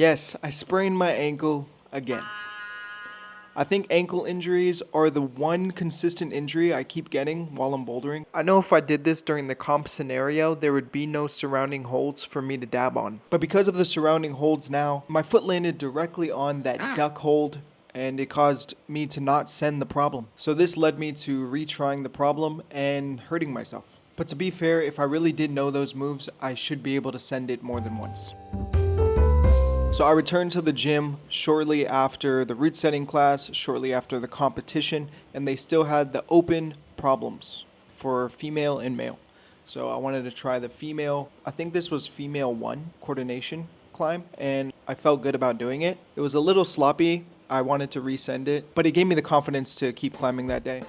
Yes, I sprained my ankle again. I think ankle injuries are the one consistent injury I keep getting while I'm bouldering. I know if I did this during the comp scenario, there would be no surrounding holds for me to dab on. But because of the surrounding holds now, my foot landed directly on that duck hold and it caused me to not send the problem. So this led me to retrying the problem and hurting myself. But to be fair, if I really did know those moves, I should be able to send it more than once. So I returned to the gym shortly after the root setting class, shortly after the competition, and they still had the open problems for female and male. So I wanted to try the female, I think this was female 1 coordination climb, and I felt good about doing it. It was a little sloppy. I wanted to resend it, but it gave me the confidence to keep climbing that day.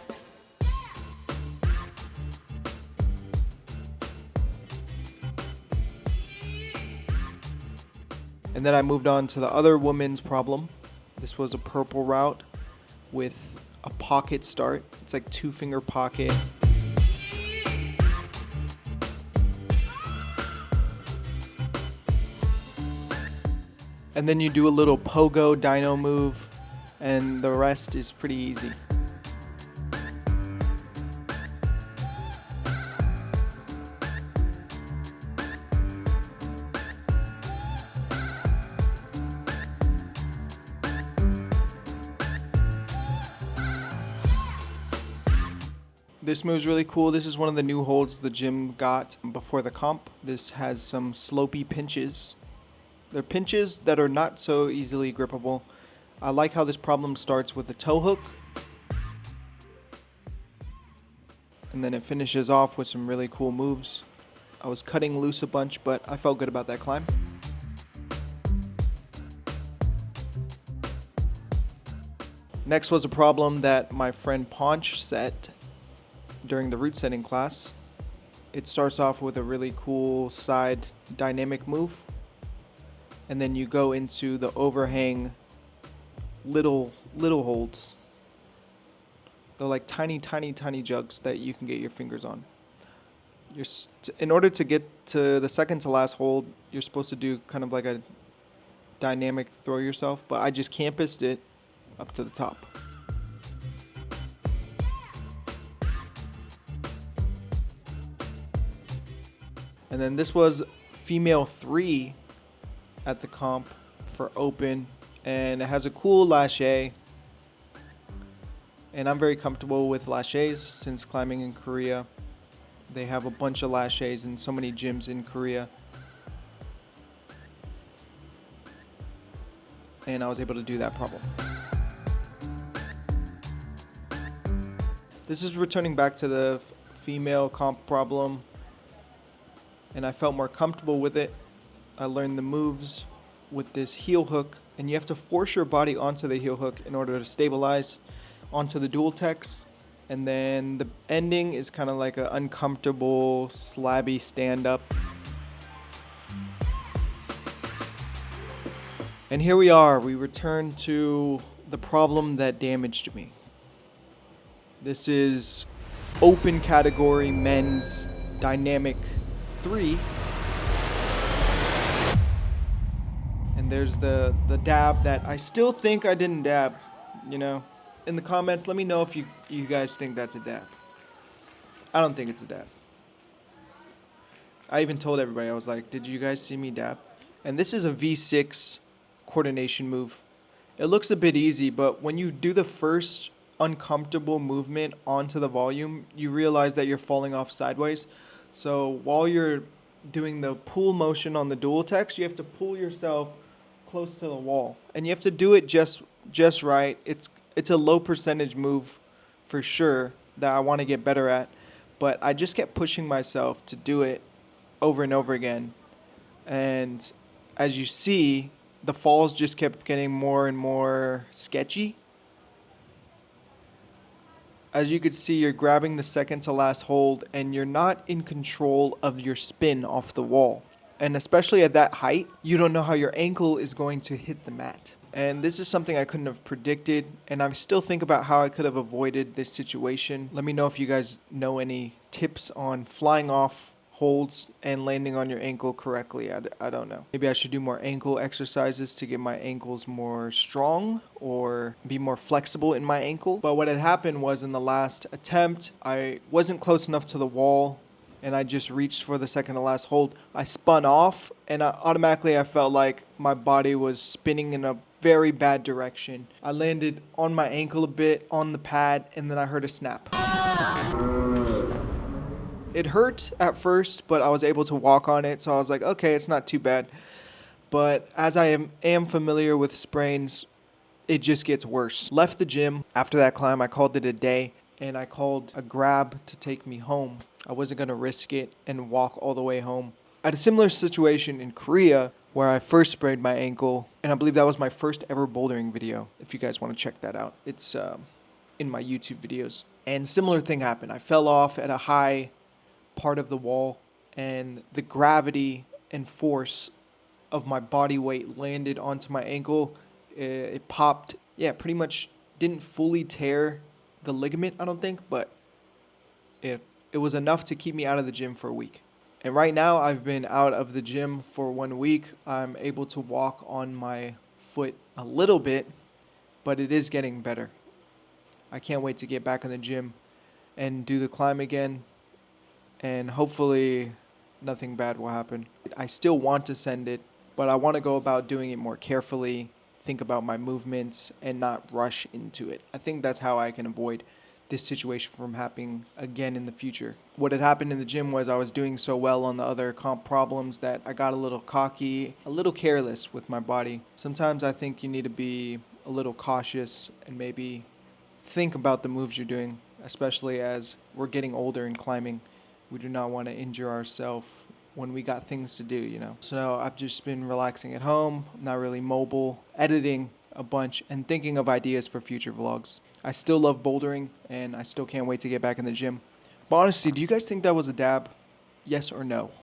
And then I moved on to the other woman's problem. This was a purple route with a pocket start. It's like 2-finger pocket. And then you do a little pogo dyno move, and the rest is pretty easy. This move's really cool. This is one of the new holds the gym got before the comp. This has some slopey pinches. They're pinches that are not so easily grippable. I like how this problem starts with a toe hook. And then it finishes off with some really cool moves. I was cutting loose a bunch, but I felt good about that climb. Next was a problem that my friend Ponch set during the root setting class. It starts off with a really cool side dynamic move, and then you go into the overhang little holds. They're like tiny jugs that you can get your fingers on. In order to get to the second to last hold, you're supposed to do kind of like a dynamic throw yourself, but I just campused it up to the top. And then this was female 3 at the comp for open, and it has a cool lâché. And I'm very comfortable with lâchés since climbing in Korea. They have a bunch of lâchés in so many gyms in Korea. And I was able to do that problem. This is returning back to the female comp problem, and I felt more comfortable with it. I learned the moves with this heel hook, and you have to force your body onto the heel hook in order to stabilize onto the dual techs. And then the ending is kind of like an uncomfortable, slabby stand-up. And here we are. We return to the problem that damaged me. This is open category men's dynamic 3. And there's the dab that I still think I didn't dab, you know. In the comments, let me know if you guys think that's a dab. I don't think it's a dab. I even told everybody, I was like, did you guys see me dab? And this is a V6 coordination move. It looks a bit easy, but when you do the first uncomfortable movement onto the volume, you realize that you're falling off sideways. So while you're doing the pull motion on the dual techs, you have to pull yourself close to the wall, and you have to do it just right. It's a low percentage move for sure that I want to get better at, but I just kept pushing myself to do it over and over again. And as you see, the falls just kept getting more and more sketchy. As you could see, you're grabbing the second to last hold, and you're not in control of your spin off the wall. And especially at that height, you don't know how your ankle is going to hit the mat. And this is something I couldn't have predicted, and I still think about how I could have avoided this situation. Let me know if you guys know any tips on flying off holds and landing on your ankle correctly. I don't know. Maybe I should do more ankle exercises to get my ankles more strong or be more flexible in my ankle. But what had happened was in the last attempt, I wasn't close enough to the wall and I just reached for the second to last hold. I spun off and automatically I felt like my body was spinning in a very bad direction. I landed on my ankle a bit on the pad and then I heard a snap. It hurt at first, but I was able to walk on it, so I was like, okay, it's not too bad. But as I am familiar with sprains, it just gets worse. Left the gym. After that climb, I called it a day, and I called a Grab to take me home. I wasn't going to risk it and walk all the way home. I had a similar situation in Korea where I first sprained my ankle, and I believe that was my first ever bouldering video, if you guys want to check that out. It's in my YouTube videos. And similar thing happened. I fell off at a high part of the wall, and the gravity and force of my body weight landed onto my ankle. It popped. Yeah, pretty much didn't fully tear the ligament, I don't think, but it was enough to keep me out of the gym for a week. And right now I've been out of the gym for 1 week. I'm able to walk on my foot a little bit, but it is getting better. I can't wait to get back in the gym and do the climb again. And hopefully nothing bad will happen. I still want to send it, but I want to go about doing it more carefully, think about my movements, and not rush into it. I think that's how I can avoid this situation from happening again in the future. What had happened in the gym was I was doing so well on the other comp problems that I got a little cocky, a little careless with my body. Sometimes I think you need to be a little cautious and maybe think about the moves you're doing, especially as we're getting older and climbing. We do not want to injure ourselves when we got things to do, you know. So I've just been relaxing at home, not really mobile, editing a bunch, and thinking of ideas for future vlogs. I still love bouldering, and I still can't wait to get back in the gym. But honestly, do you guys think that was a dab? Yes or no?